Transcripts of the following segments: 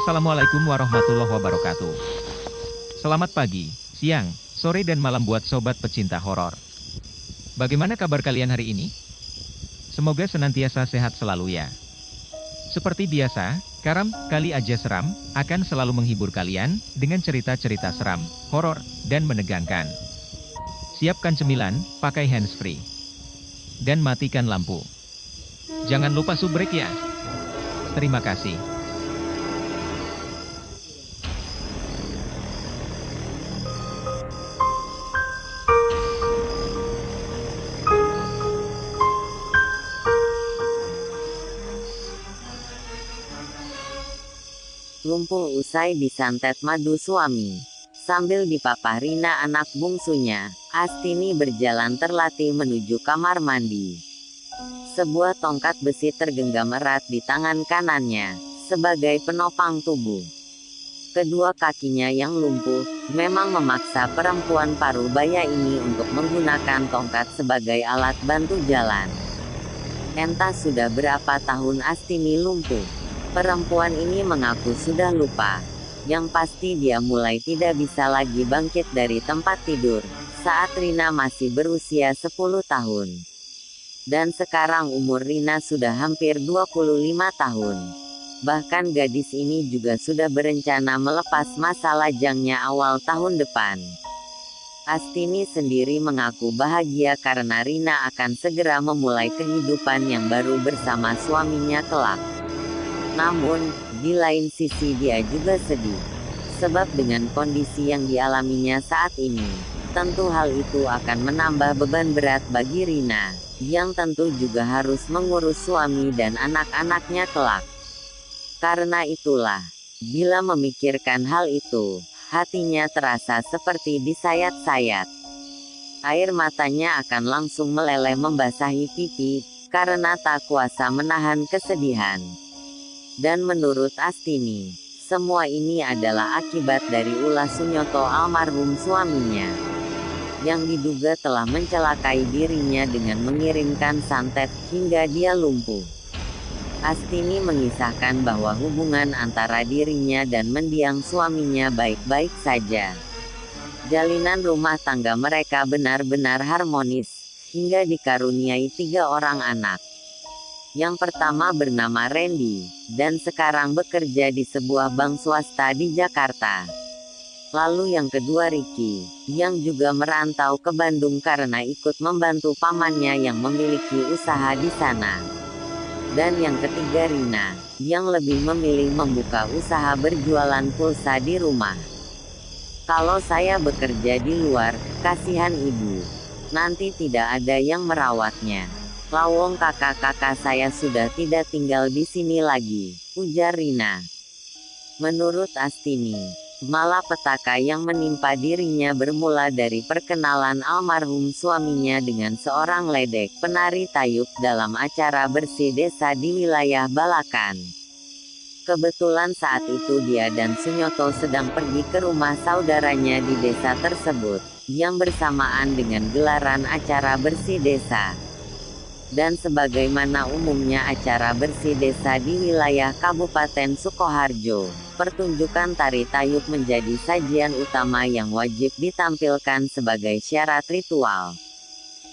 Assalamualaikum warahmatullahi wabarakatuh. Selamat pagi, siang, sore dan malam buat sobat pecinta horor. Bagaimana kabar kalian hari ini? Semoga senantiasa sehat selalu ya. Seperti biasa, Karam Kali Aja Seram akan selalu menghibur kalian dengan cerita-cerita seram, horor, dan menegangkan. Siapkan cemilan, pakai handsfree, dan matikan lampu. Jangan lupa subrek ya. Terima kasih. Lumpuh usai disantet madu suami. Sambil dipapah Rina anak bungsunya, Astini berjalan terlatih menuju kamar mandi. Sebuah tongkat besi tergenggam erat di tangan kanannya, sebagai penopang tubuh. Kedua kakinya yang lumpuh, memang memaksa perempuan parubaya ini untuk menggunakan tongkat sebagai alat bantu jalan. Entah sudah berapa tahun Astini lumpuh. Perempuan ini mengaku sudah lupa. Yang pasti dia mulai tidak bisa lagi bangkit dari tempat tidur, saat Rina masih berusia 10 tahun. Dan sekarang umur Rina sudah hampir 25 tahun. Bahkan gadis ini juga sudah berencana melepas masa lajangnya awal tahun depan. Astini sendiri mengaku bahagia karena Rina akan segera memulai kehidupan yang baru bersama suaminya kelak. Namun, di lain sisi dia juga sedih. Sebab dengan kondisi yang dialaminya saat ini, tentu hal itu akan menambah beban berat bagi Rina, yang tentu juga harus mengurus suami dan anak-anaknya kelak. Karena itulah, bila memikirkan hal itu, hatinya terasa seperti disayat-sayat. Air matanya akan langsung meleleh membasahi pipi, karena tak kuasa menahan kesedihan. Dan menurut Astini, semua ini adalah akibat dari ulah Sunyoto almarhum suaminya, yang diduga telah mencelakai dirinya dengan mengirimkan santet hingga dia lumpuh. Astini mengisahkan bahwa hubungan antara dirinya dan mendiang suaminya baik-baik saja. Jalinan rumah tangga mereka benar-benar harmonis, hingga dikaruniai 3 orang anak. Yang pertama bernama Randy, dan sekarang bekerja di sebuah bank swasta di Jakarta. Lalu yang kedua Ricky, yang juga merantau ke Bandung karena ikut membantu pamannya yang memiliki usaha di sana. Dan yang ketiga Rina, yang lebih memilih membuka usaha berjualan pulsa di rumah. Kalau saya bekerja di luar, kasihan ibu. Nanti tidak ada yang merawatnya. Lawong kakak-kakak saya sudah tidak tinggal di sini lagi, ujar Rina. Menurut Astini, malapetaka yang menimpa dirinya bermula dari perkenalan almarhum suaminya dengan seorang ledek penari tayub dalam acara bersih desa di wilayah Balakan. Kebetulan saat itu dia dan Sunyoto sedang pergi ke rumah saudaranya di desa tersebut, yang bersamaan dengan gelaran acara bersih desa. Dan sebagaimana umumnya acara bersih desa di wilayah Kabupaten Sukoharjo, pertunjukan tari tayub menjadi sajian utama yang wajib ditampilkan sebagai syarat ritual.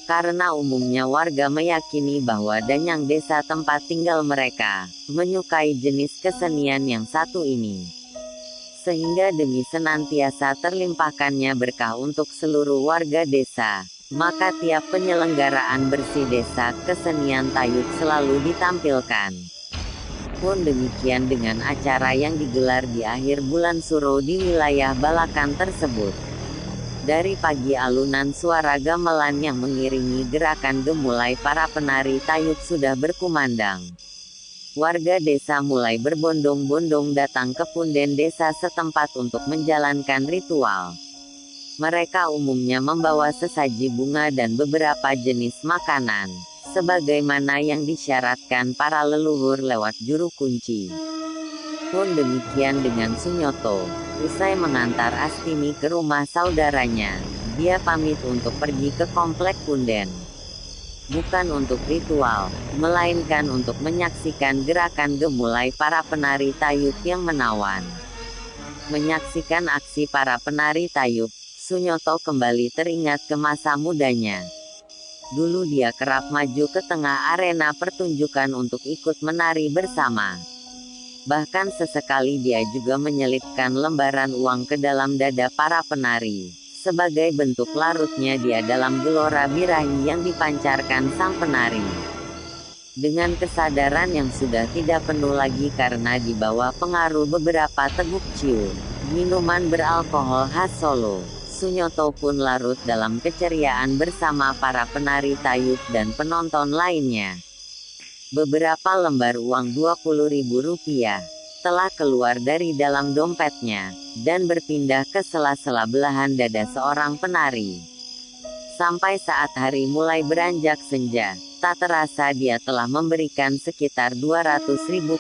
Karena umumnya warga meyakini bahwa danyang desa tempat tinggal mereka, menyukai jenis kesenian yang satu ini. Sehingga demi senantiasa terlimpahkannya berkah untuk seluruh warga desa, maka tiap penyelenggaraan bersih desa kesenian tayub selalu ditampilkan. Pun demikian dengan acara yang digelar di akhir bulan Suro di wilayah Balakan tersebut. Dari pagi alunan suara gamelan yang mengiringi gerakan gemulai para penari tayub sudah berkumandang. Warga desa mulai berbondong-bondong datang ke punden desa setempat untuk menjalankan ritual. Mereka umumnya membawa sesaji bunga dan beberapa jenis makanan, sebagaimana yang disyaratkan para leluhur lewat juru kunci. Pun demikian dengan Sunyoto, usai mengantar Astini ke rumah saudaranya, dia pamit untuk pergi ke komplek punden. bukan untuk ritual, melainkan untuk menyaksikan gerakan gemulai para penari tayub yang menawan. Menyaksikan aksi para penari tayub, Sunyoto kembali teringat ke masa mudanya. Dulu dia kerap maju ke tengah arena pertunjukan untuk ikut menari bersama. Bahkan sesekali dia juga menyelipkan lembaran uang ke dalam dada para penari, sebagai bentuk larutnya dia dalam gelora birahi yang dipancarkan sang penari. Dengan kesadaran yang sudah tidak penuh lagi karena di bawah pengaruh beberapa teguk ciu, minuman beralkohol khas Solo, Sunyoto pun larut dalam keceriaan bersama para penari tayub dan penonton lainnya. Beberapa lembar uang Rp20.000 telah keluar dari dalam dompetnya, dan berpindah ke sela-sela belahan dada seorang penari. Sampai saat hari mulai beranjak senja, tak terasa dia telah memberikan sekitar 200.000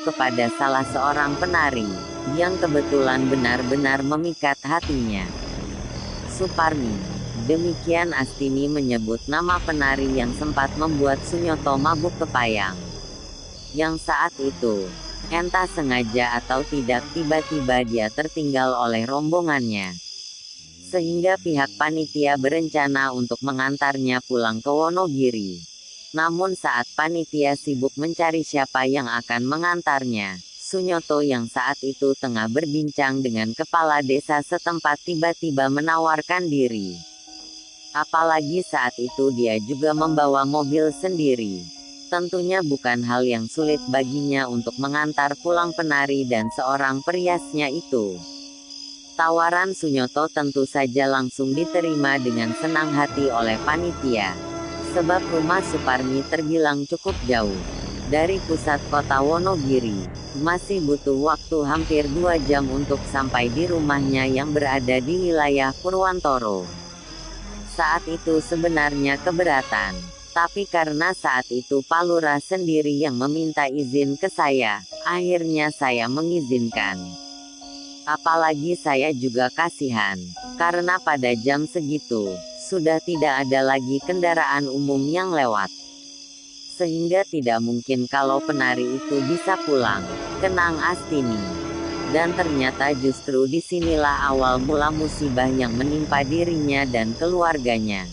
kepada salah seorang penari, yang kebetulan benar-benar memikat hatinya. Suparmi. Demikian Astini menyebut nama penari yang sempat membuat Sunyoto mabuk kepayang. Yang saat itu, entah sengaja atau tidak, tiba-tiba dia tertinggal oleh rombongannya. Sehingga pihak panitia berencana untuk mengantarnya pulang ke Wonogiri. Namun saat panitia sibuk mencari siapa yang akan mengantarnya, Sunyoto yang saat itu tengah berbincang dengan kepala desa setempat tiba-tiba menawarkan diri. Apalagi saat itu dia juga membawa mobil sendiri. Tentunya bukan hal yang sulit baginya untuk mengantar pulang penari dan seorang periasnya itu. Tawaran Sunyoto tentu saja langsung diterima dengan senang hati oleh panitia. Sebab rumah Suparmi terbilang cukup jauh dari pusat kota Wonogiri. Masih butuh waktu hampir 2 jam untuk sampai di rumahnya yang berada di wilayah Purwantoro. Saat itu sebenarnya keberatan, tapi karena saat itu Pak Lurah sendiri yang meminta izin ke saya, akhirnya saya mengizinkan. Apalagi saya juga kasihan, karena pada jam segitu, sudah tidak ada lagi kendaraan umum yang lewat. Sehingga tidak mungkin kalau penari itu bisa pulang, kenang Astini. Dan ternyata justru disinilah awal mula musibah yang menimpa dirinya dan keluarganya.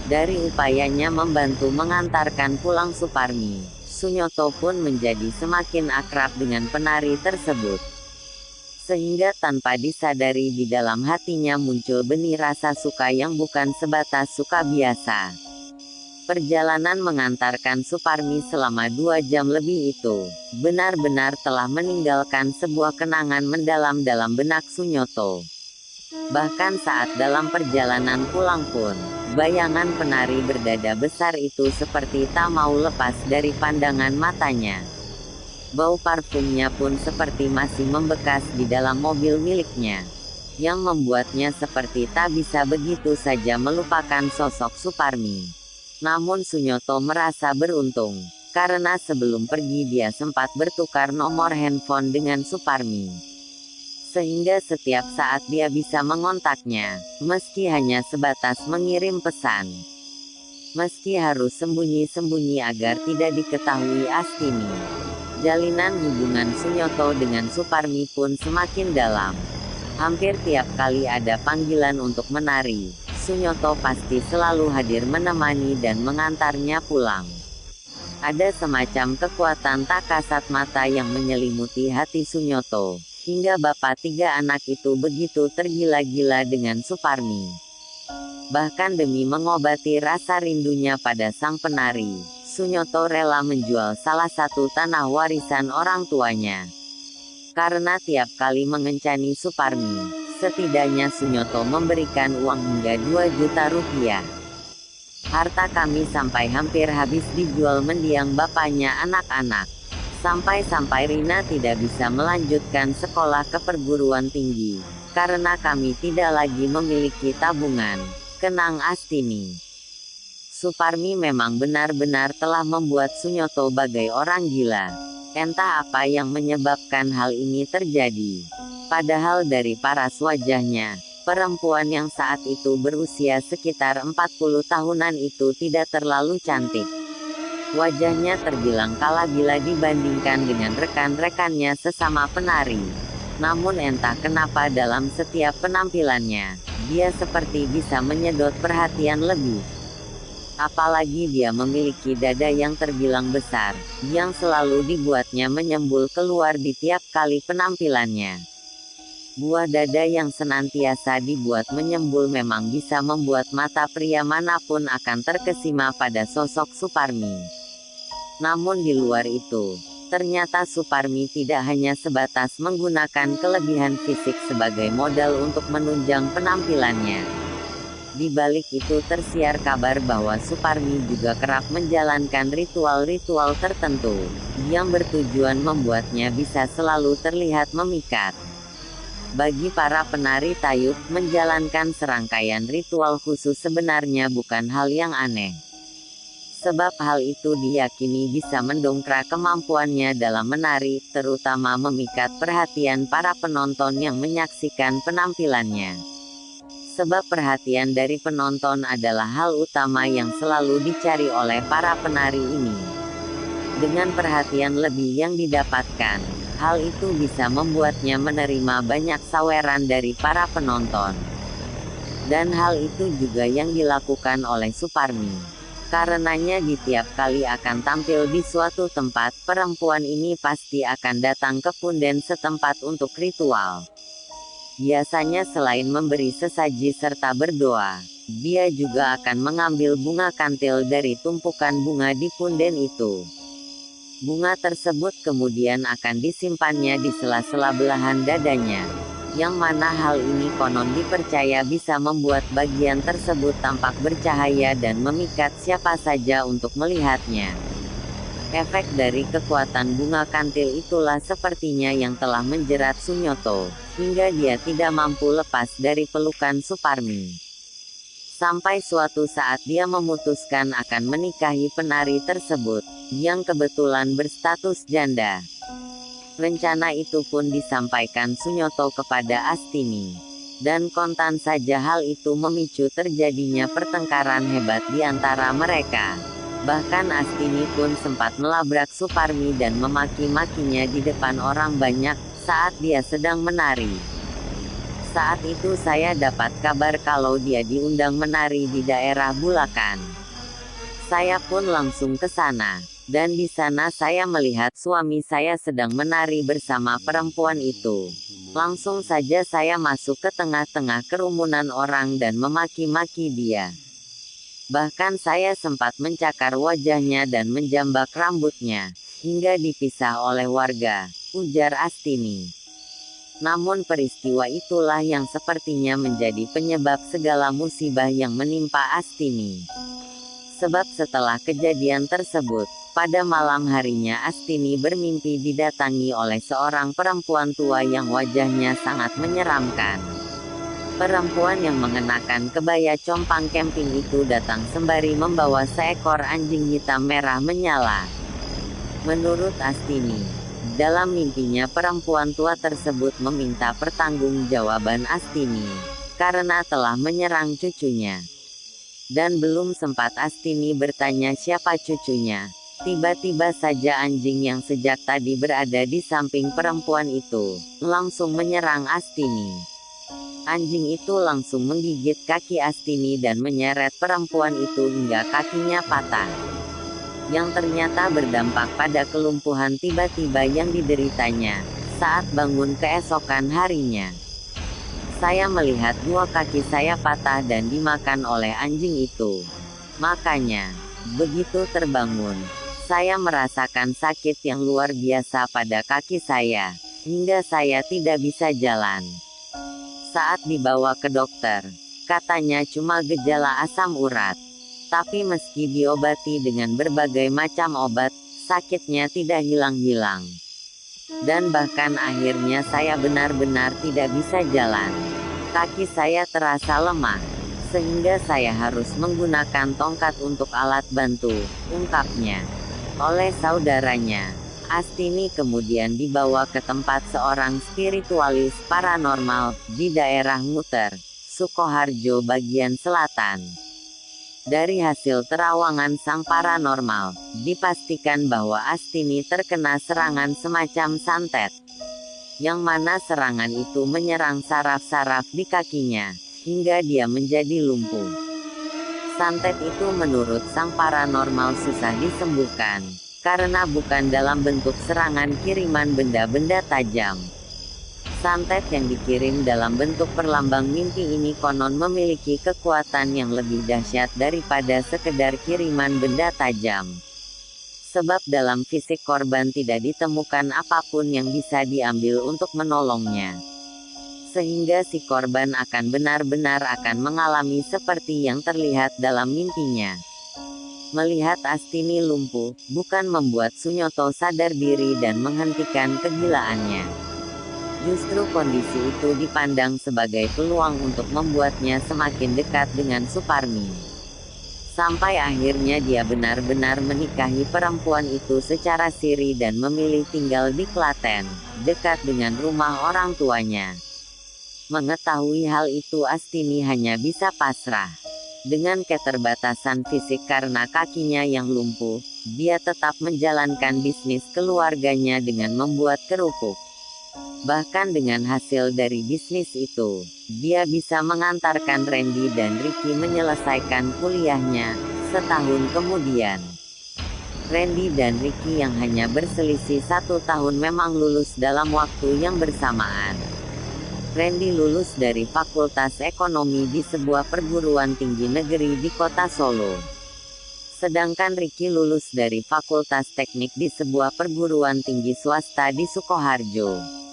Dari upayanya membantu mengantarkan pulang Suparmi, Sunyoto pun menjadi semakin akrab dengan penari tersebut. Sehingga tanpa disadari di dalam hatinya muncul benih rasa suka yang bukan sebatas suka biasa. Perjalanan mengantarkan Suparmi selama 2 jam lebih itu, benar-benar telah meninggalkan sebuah kenangan mendalam dalam benak Sunyoto. Bahkan saat dalam perjalanan pulang pun, bayangan penari berdada besar itu seperti tak mau lepas dari pandangan matanya. Bau parfumnya pun seperti masih membekas di dalam mobil miliknya, yang membuatnya seperti tak bisa begitu saja melupakan sosok Suparmi. Namun Sunyoto merasa beruntung, karena sebelum pergi dia sempat bertukar nomor handphone dengan Suparmi. Sehingga setiap saat dia bisa mengontaknya, meski hanya sebatas mengirim pesan. Meski harus sembunyi-sembunyi agar tidak diketahui Astini. Jalinan hubungan Sunyoto dengan Suparmi pun semakin dalam. Hampir tiap kali ada panggilan untuk menari, Sunyoto pasti selalu hadir menemani dan mengantarnya pulang. Ada semacam kekuatan tak kasat mata yang menyelimuti hati Sunyoto, hingga bapak 3 anak itu begitu tergila-gila dengan Suparmi. Bahkan demi mengobati rasa rindunya pada sang penari, Sunyoto rela menjual salah satu tanah warisan orang tuanya. Karena tiap kali mengencani Suparmi, setidaknya Sunyoto memberikan uang hingga 2 juta rupiah. Harta kami sampai hampir habis dijual mendiang bapaknya anak-anak. Sampai-sampai Rina tidak bisa melanjutkan sekolah ke perguruan tinggi, karena kami tidak lagi memiliki tabungan, kenang Astini. Suparmi memang benar-benar telah membuat Sunyoto bagai orang gila. Entah apa yang menyebabkan hal ini terjadi. Padahal dari paras wajahnya, Perempuan yang saat itu berusia sekitar 40 tahunan itu tidak terlalu cantik. Wajahnya terbilang kalah bila dibandingkan dengan rekan-rekannya sesama penari. Namun entah kenapa dalam setiap penampilannya, dia seperti bisa menyedot perhatian lebih. Apalagi dia memiliki dada yang terbilang besar, yang selalu dibuatnya menyembul keluar di tiap kali penampilannya. Buah dada yang senantiasa dibuat menyembul memang bisa membuat mata pria manapun akan terkesima pada sosok Suparmi. Namun di luar itu, ternyata Suparmi tidak hanya sebatas menggunakan kelebihan fisik sebagai modal untuk menunjang penampilannya. Di balik itu tersiar kabar bahwa Suparmi juga kerap menjalankan ritual-ritual tertentu, yang bertujuan membuatnya bisa selalu terlihat memikat. Bagi para penari tayub, menjalankan serangkaian ritual khusus sebenarnya bukan hal yang aneh. Sebab hal itu diyakini bisa mendongkrak kemampuannya dalam menari, terutama memikat perhatian para penonton yang menyaksikan penampilannya. Sebab perhatian dari penonton adalah hal utama yang selalu dicari oleh para penari ini. Dengan perhatian lebih yang didapatkan, hal itu bisa membuatnya menerima banyak saweran dari para penonton. Dan hal itu juga yang dilakukan oleh Suparmi. Karenanya di tiap kali akan tampil di suatu tempat, perempuan ini pasti akan datang ke punden setempat untuk ritual. Biasanya selain memberi sesaji serta berdoa, dia juga akan mengambil bunga kantil dari tumpukan bunga di punden itu. Bunga tersebut kemudian akan disimpannya di sela-sela belahan dadanya, yang mana hal ini konon dipercaya bisa membuat bagian tersebut tampak bercahaya dan memikat siapa saja untuk melihatnya. Efek dari kekuatan bunga kantil itulah sepertinya yang telah menjerat Sunyoto, hingga dia tidak mampu lepas dari pelukan Suparmi. Sampai suatu saat dia memutuskan akan menikahi penari tersebut, yang kebetulan berstatus janda. Rencana itu pun disampaikan Sunyoto kepada Astini. Dan kontan saja hal itu memicu terjadinya pertengkaran hebat di antara mereka. Bahkan Astini pun sempat melabrak Suparmi dan memaki-makinya di depan orang banyak, saat dia sedang menari. Saat itu saya dapat kabar kalau dia diundang menari di daerah Bulakan. Saya pun langsung ke sana, dan di sana saya melihat suami saya sedang menari bersama perempuan itu. Langsung saja saya masuk ke tengah-tengah kerumunan orang dan memaki-maki dia. Bahkan saya sempat mencakar wajahnya dan menjambak rambutnya, hingga dipisah oleh warga, ujar Astini. Namun peristiwa itulah yang sepertinya menjadi penyebab segala musibah yang menimpa Astini. Sebab setelah kejadian tersebut, pada malam harinya Astini bermimpi didatangi oleh seorang perempuan tua yang wajahnya sangat menyeramkan. Perempuan yang mengenakan kebaya compang camping itu datang sembari membawa seekor anjing hitam merah menyala. Menurut Astini, dalam mimpinya perempuan tua tersebut meminta pertanggungjawaban Astini, karena telah menyerang cucunya. Dan belum sempat Astini bertanya siapa cucunya, tiba-tiba saja anjing yang sejak tadi berada di samping perempuan itu, langsung menyerang Astini. Anjing itu langsung menggigit kaki Astini dan menyeret perempuan itu hingga kakinya patah. Yang ternyata berdampak pada kelumpuhan tiba-tiba yang dideritanya, saat bangun keesokan harinya. Saya melihat dua kaki saya patah dan dimakan oleh anjing itu. Makanya, begitu terbangun, saya merasakan sakit yang luar biasa pada kaki saya, hingga saya tidak bisa jalan. Saat dibawa ke dokter, katanya cuma gejala asam urat. Tapi meski diobati dengan berbagai macam obat, sakitnya tidak hilang-hilang. Dan bahkan akhirnya saya benar-benar tidak bisa jalan. Kaki saya terasa lemah, sehingga saya harus menggunakan tongkat untuk alat bantu, ungkapnya. Oleh saudaranya, Astini kemudian dibawa ke tempat seorang spiritualis paranormal di daerah Muter, Sukoharjo bagian selatan. Dari hasil terawangan sang paranormal, dipastikan bahwa Astini terkena serangan semacam santet, yang mana serangan itu menyerang saraf-saraf di kakinya, hingga dia menjadi lumpuh. Santet itu menurut sang paranormal susah disembuhkan, karena bukan dalam bentuk serangan kiriman benda-benda tajam. Santet yang dikirim dalam bentuk perlambang mimpi ini konon memiliki kekuatan yang lebih dahsyat daripada sekedar kiriman benda tajam. Sebab dalam fisik korban tidak ditemukan apapun yang bisa diambil untuk menolongnya. Sehingga si korban akan benar-benar akan mengalami seperti yang terlihat dalam mimpinya. Melihat Astini lumpuh, bukan membuat Sunyoto sadar diri dan menghentikan kegilaannya. Justru kondisi itu dipandang sebagai peluang untuk membuatnya semakin dekat dengan Suparmi. Sampai akhirnya dia benar-benar menikahi perempuan itu secara siri dan memilih tinggal di Klaten, dekat dengan rumah orang tuanya. Mengetahui hal itu Astini hanya bisa pasrah. Dengan keterbatasan fisik karena kakinya yang lumpuh, dia tetap menjalankan bisnis keluarganya dengan membuat kerupuk. Bahkan dengan hasil dari bisnis itu, dia bisa mengantarkan Randy dan Ricky menyelesaikan kuliahnya, setahun kemudian. Randy dan Ricky yang hanya berselisih 1 tahun memang lulus dalam waktu yang bersamaan. Randy lulus dari Fakultas Ekonomi di sebuah perguruan tinggi negeri di kota Solo. Sedangkan Ricky lulus dari Fakultas Teknik di sebuah perguruan tinggi swasta di Sukoharjo.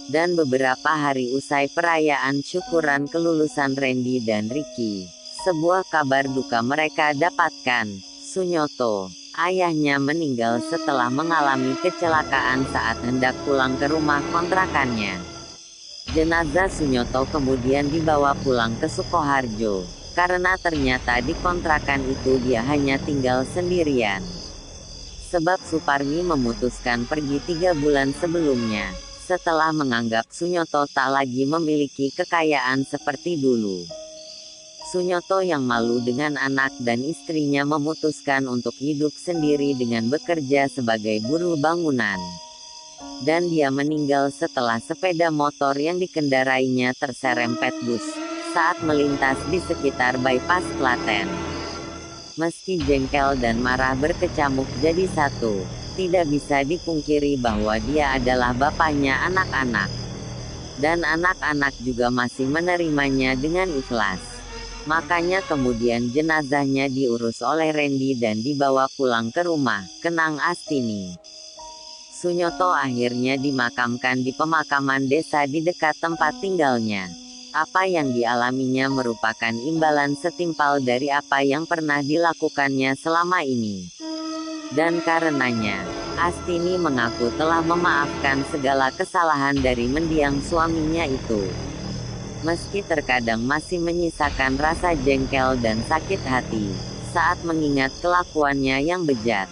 Dan beberapa hari usai perayaan syukuran kelulusan Randy dan Ricky, sebuah kabar duka mereka dapatkan. Sunyoto, ayahnya meninggal setelah mengalami kecelakaan saat hendak pulang ke rumah kontrakannya. Jenazah Sunyoto kemudian dibawa pulang ke Sukoharjo, karena ternyata di kontrakan itu dia hanya tinggal sendirian. Sebab Suparmi memutuskan pergi 3 bulan sebelumnya, setelah menganggap Sunyoto tak lagi memiliki kekayaan seperti dulu. Sunyoto yang malu dengan anak dan istrinya memutuskan untuk hidup sendiri dengan bekerja sebagai buruh bangunan. Dan dia meninggal setelah sepeda motor yang dikendarainya terserempet bus, saat melintas di sekitar bypass Klaten. Meski jengkel dan marah berkecamuk jadi satu, tidak bisa dipungkiri bahwa dia adalah bapaknya anak-anak. Dan anak-anak juga masih menerimanya dengan ikhlas. Makanya kemudian jenazahnya diurus oleh Randy dan dibawa pulang ke rumah, Kenang Astini. Sunyoto akhirnya dimakamkan di pemakaman desa di dekat tempat tinggalnya. Apa yang dialaminya merupakan imbalan setimpal dari apa yang pernah dilakukannya selama ini. Dan karenanya, Astini mengaku telah memaafkan segala kesalahan dari mendiang suaminya itu. Meski terkadang masih menyisakan rasa jengkel dan sakit hati, saat mengingat kelakuannya yang bejat.